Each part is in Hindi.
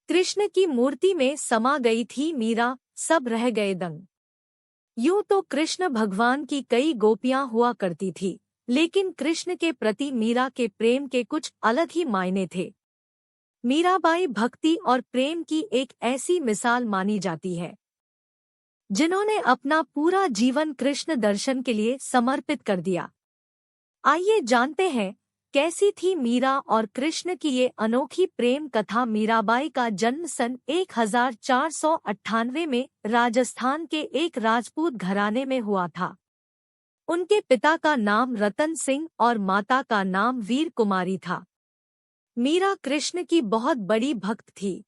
कृष्ण की मूर्ति में समा गई थी मीरा, सब रह गए दंग। यूं तो कृष्ण भगवान की कई गोपियां हुआ करती थी, लेकिन कृष्ण के प्रति मीरा के प्रेम के कुछ अलग ही मायने थे। मीराबाई भक्ति और प्रेम की एक ऐसी मिसाल मानी जाती है, जिन्होंने अपना पूरा जीवन कृष्ण दर्शन के लिए समर्पित कर दिया। आइए जानते हैं, कैसी थी मीरा और कृष्ण की ये अनोखी प्रेम कथा। मीराबाई का जन्म सन 1498 में राजस्थान के एक राजपूत घराने में हुआ था। उनके पिता का नाम रतन सिंह और माता का नाम वीर कुमारी था। मीरा कृष्ण की बहुत बड़ी भक्त थी।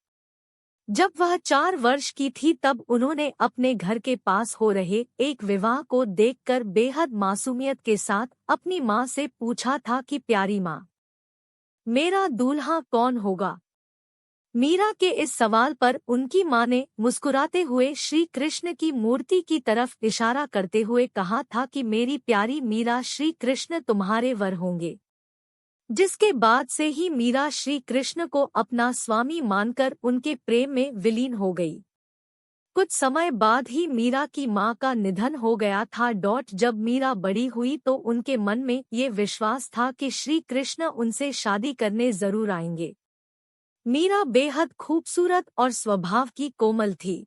जब वह 4 वर्ष की थी तब उन्होंने अपने घर के पास हो रहे एक विवाह को देखकर बेहद मासूमियत के साथ अपनी माँ से पूछा था कि प्यारी माँ, मेरा दूल्हा कौन होगा। मीरा के इस सवाल पर उनकी माँ ने मुस्कुराते हुए श्री कृष्ण की मूर्ति की तरफ इशारा करते हुए कहा था कि मेरी प्यारी मीरा, श्री कृष्ण तुम्हारे वर होंगे। जिसके बाद से ही मीरा श्री कृष्ण को अपना स्वामी मानकर उनके प्रेम में विलीन हो गई। कुछ समय बाद ही मीरा की मां का निधन हो गया था। जब मीरा बड़ी हुई तो उनके मन में ये विश्वास था कि श्री कृष्ण उनसे शादी करने जरूर आएंगे। मीरा बेहद खूबसूरत और स्वभाव की कोमल थी।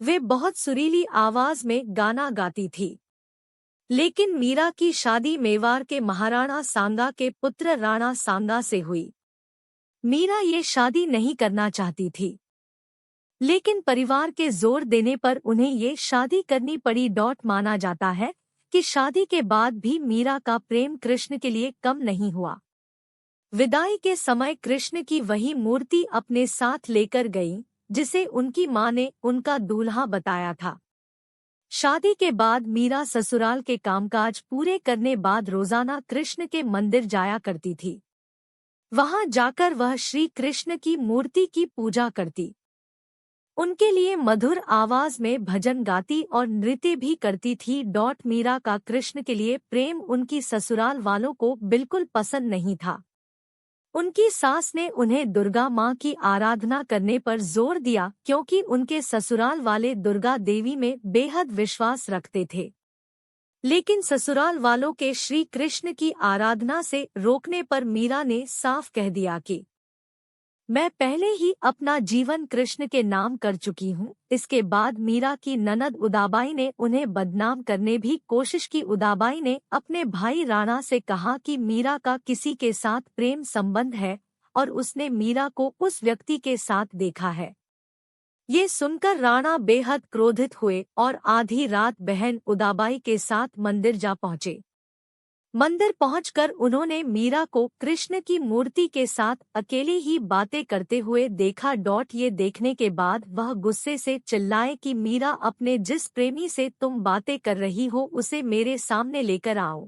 वे बहुत सुरीली आवाज में गाना गाती थी। लेकिन मीरा की शादी मेवाड़ के महाराणा सांगा के पुत्र राणा सांगा से हुई। मीरा ये शादी नहीं करना चाहती थी, लेकिन परिवार के जोर देने पर उन्हें ये शादी करनी पड़ी। माना जाता है कि शादी के बाद भी मीरा का प्रेम कृष्ण के लिए कम नहीं हुआ। विदाई के समय कृष्ण की वही मूर्ति अपने साथ लेकर गई, जिसे उनकी मां ने उनका दूल्हा बताया था। शादी के बाद मीरा ससुराल के कामकाज पूरे करने बाद रोजाना कृष्ण के मंदिर जाया करती थी। वहां जाकर वह श्री कृष्ण की मूर्ति की पूजा करती, उनके लिए मधुर आवाज में भजन गाती और नृत्य भी करती थी। मीरा का कृष्ण के लिए प्रेम उनकी ससुराल वालों को बिल्कुल पसंद नहीं था। उनकी सास ने उन्हें दुर्गा माँ की आराधना करने पर जोर दिया, क्योंकि उनके ससुराल वाले दुर्गा देवी में बेहद विश्वास रखते थे। लेकिन ससुराल वालों के श्री कृष्ण की आराधना से रोकने पर मीरा ने साफ कह दिया कि मैं पहले ही अपना जीवन कृष्ण के नाम कर चुकी हूँ। इसके बाद मीरा की ननद उदाबाई ने उन्हें बदनाम करने भी कोशिश की। उदाबाई ने अपने भाई राणा से कहा कि मीरा का किसी के साथ प्रेम संबंध है और उसने मीरा को उस व्यक्ति के साथ देखा है। ये सुनकर राणा बेहद क्रोधित हुए और आधी रात बहन उदाबाई के साथ मंदिर जा पहुँचे। मंदिर पहुंचकर उन्होंने मीरा को कृष्ण की मूर्ति के साथ अकेले ही बातें करते हुए देखा। ये देखने के बाद वह गुस्से से चिल्लाए कि मीरा, अपने जिस प्रेमी से तुम बातें कर रही हो उसे मेरे सामने लेकर आओ।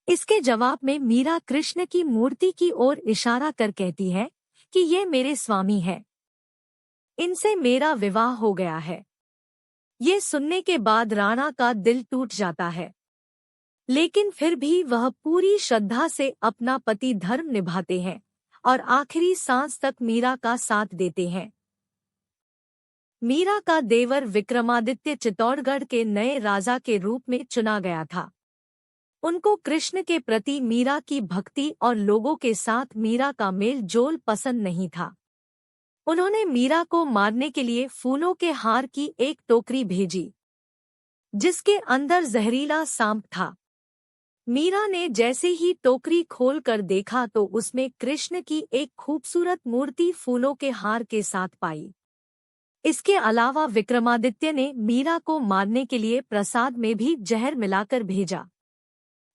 इसके जवाब में मीरा कृष्ण की मूर्ति की ओर इशारा कर कहती है कि ये मेरे स्वामी है, इनसे मेरा विवाह हो गया है। ये सुनने के बाद राणा का दिल टूट जाता है, लेकिन फिर भी वह पूरी श्रद्धा से अपना पति धर्म निभाते हैं और आखिरी सांस तक मीरा का साथ देते हैं। मीरा का देवर विक्रमादित्य चित्तौड़गढ़ के नए राजा के रूप में चुना गया था। उनको कृष्ण के प्रति मीरा की भक्ति और लोगों के साथ मीरा का मेल जोल पसंद नहीं था। उन्होंने मीरा को मारने के लिए फूलों के हार की एक टोकरी भेजी, जिसके अंदर जहरीला सांप था। मीरा ने जैसे ही टोकरी खोलकर देखा तो उसमें कृष्ण की एक खूबसूरत मूर्ति फूलों के हार के साथ पाई। इसके अलावा विक्रमादित्य ने मीरा को मारने के लिए प्रसाद में भी जहर मिलाकर भेजा।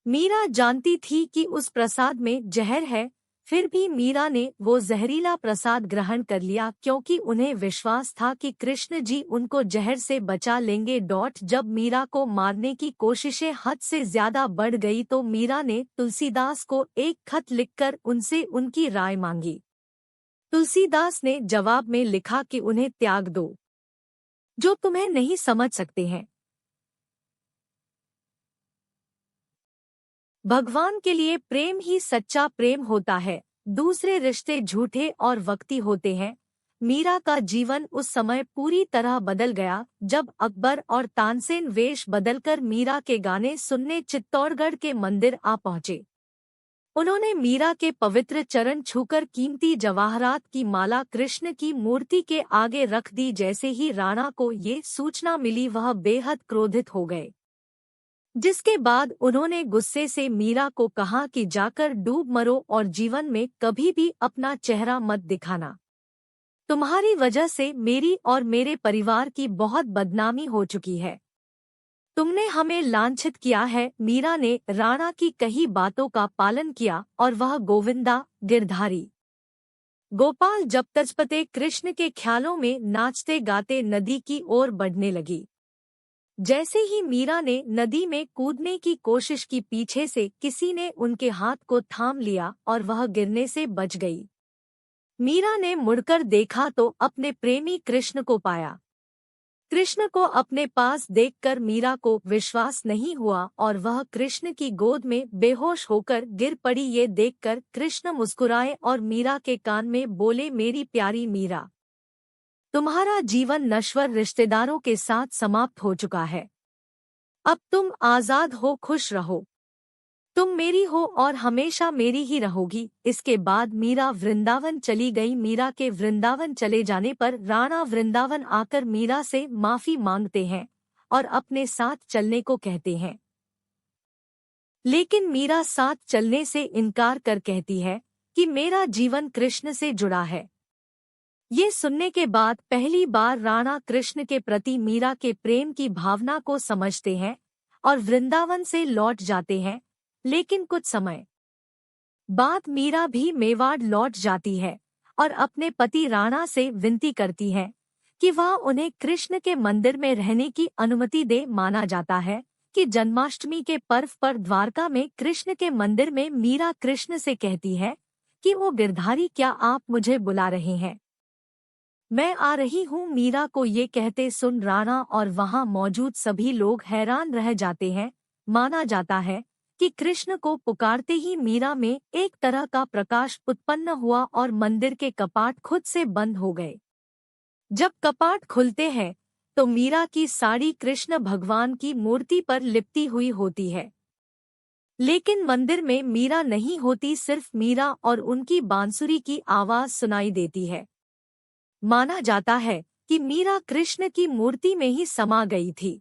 मीरा जानती थी कि उस प्रसाद में जहर है, फिर भी मीरा ने वो जहरीला प्रसाद ग्रहण कर लिया, क्योंकि उन्हें विश्वास था कि कृष्ण जी उनको जहर से बचा लेंगे। जब मीरा को मारने की कोशिशें हद से ज्यादा बढ़ गई तो मीरा ने तुलसीदास को एक खत लिखकर उनसे उनकी राय मांगी। तुलसीदास ने जवाब में लिखा कि उन्हें त्याग दो, जो तुम्हें नहीं समझ सकते हैं। भगवान के लिए प्रेम ही सच्चा प्रेम होता है। दूसरे रिश्ते झूठे और वक्ती होते हैं। मीरा का जीवन उस समय पूरी तरह बदल गया जब अकबर और तानसेन वेश बदलकर मीरा के गाने सुनने चित्तौड़गढ़ के मंदिर आ पहुँचे। उन्होंने मीरा के पवित्र चरण छूकर कीमती जवाहरात की माला कृष्ण की मूर्ति के आगे रख दी। जैसे ही राणा को ये सूचना मिली वह बेहद क्रोधित हो गए, जिसके बाद उन्होंने गुस्से से मीरा को कहा कि जाकर डूब मरो और जीवन में कभी भी अपना चेहरा मत दिखाना। तुम्हारी वजह से मेरी और मेरे परिवार की बहुत बदनामी हो चुकी है। तुमने हमें लांछित किया है। मीरा ने राणा की कही बातों का पालन किया और वह गोविंदा गिरधारी गोपाल जब तजपते कृष्ण के ख्यालों में नाचते गाते नदी की ओर बढ़ने लगी। जैसे ही मीरा ने नदी में कूदने की कोशिश की, पीछे से किसी ने उनके हाथ को थाम लिया और वह गिरने से बच गई। मीरा ने मुड़कर देखा तो अपने प्रेमी कृष्ण को पाया। कृष्ण को अपने पास देखकर मीरा को विश्वास नहीं हुआ और वह कृष्ण की गोद में बेहोश होकर गिर पड़ी। ये देखकर कृष्ण मुस्कुराए और मीरा के कान में बोले, मेरी प्यारी मीरा, तुम्हारा जीवन नश्वर रिश्तेदारों के साथ समाप्त हो चुका है। अब तुम आजाद हो, खुश रहो। तुम मेरी हो और हमेशा मेरी ही रहोगी। इसके बाद मीरा वृंदावन चली गई। मीरा के वृंदावन चले जाने पर राणा वृंदावन आकर मीरा से माफी मांगते हैं और अपने साथ चलने को कहते हैं, लेकिन मीरा साथ चलने से इनकार कर कहती है कि मेरा जीवन कृष्ण से जुड़ा है। ये सुनने के बाद पहली बार राणा कृष्ण के प्रति मीरा के प्रेम की भावना को समझते हैं और वृंदावन से लौट जाते हैं। लेकिन कुछ समय बाद मीरा भी मेवाड़ लौट जाती है और अपने पति राणा से विनती करती है कि वह उन्हें कृष्ण के मंदिर में रहने की अनुमति दे। माना जाता है कि जन्माष्टमी के पर्व पर द्वारका में कृष्ण के मंदिर में मीरा कृष्ण से कहती है कि वो गिरधारी, क्या आप मुझे बुला रहे हैं? मैं आ रही हूँ। मीरा को ये कहते सुन राणा और वहाँ मौजूद सभी लोग हैरान रह जाते हैं। माना जाता है कि कृष्ण को पुकारते ही मीरा में एक तरह का प्रकाश उत्पन्न हुआ और मंदिर के कपाट खुद से बंद हो गए। जब कपाट खुलते हैं तो मीरा की साड़ी कृष्ण भगवान की मूर्ति पर लिपटी हुई होती है, लेकिन मंदिर में मीरा नहीं होती। सिर्फ मीरा और उनकी बांसुरी की आवाज सुनाई देती है। माना जाता है कि मीरा कृष्ण की मूर्ति में ही समा गई थी।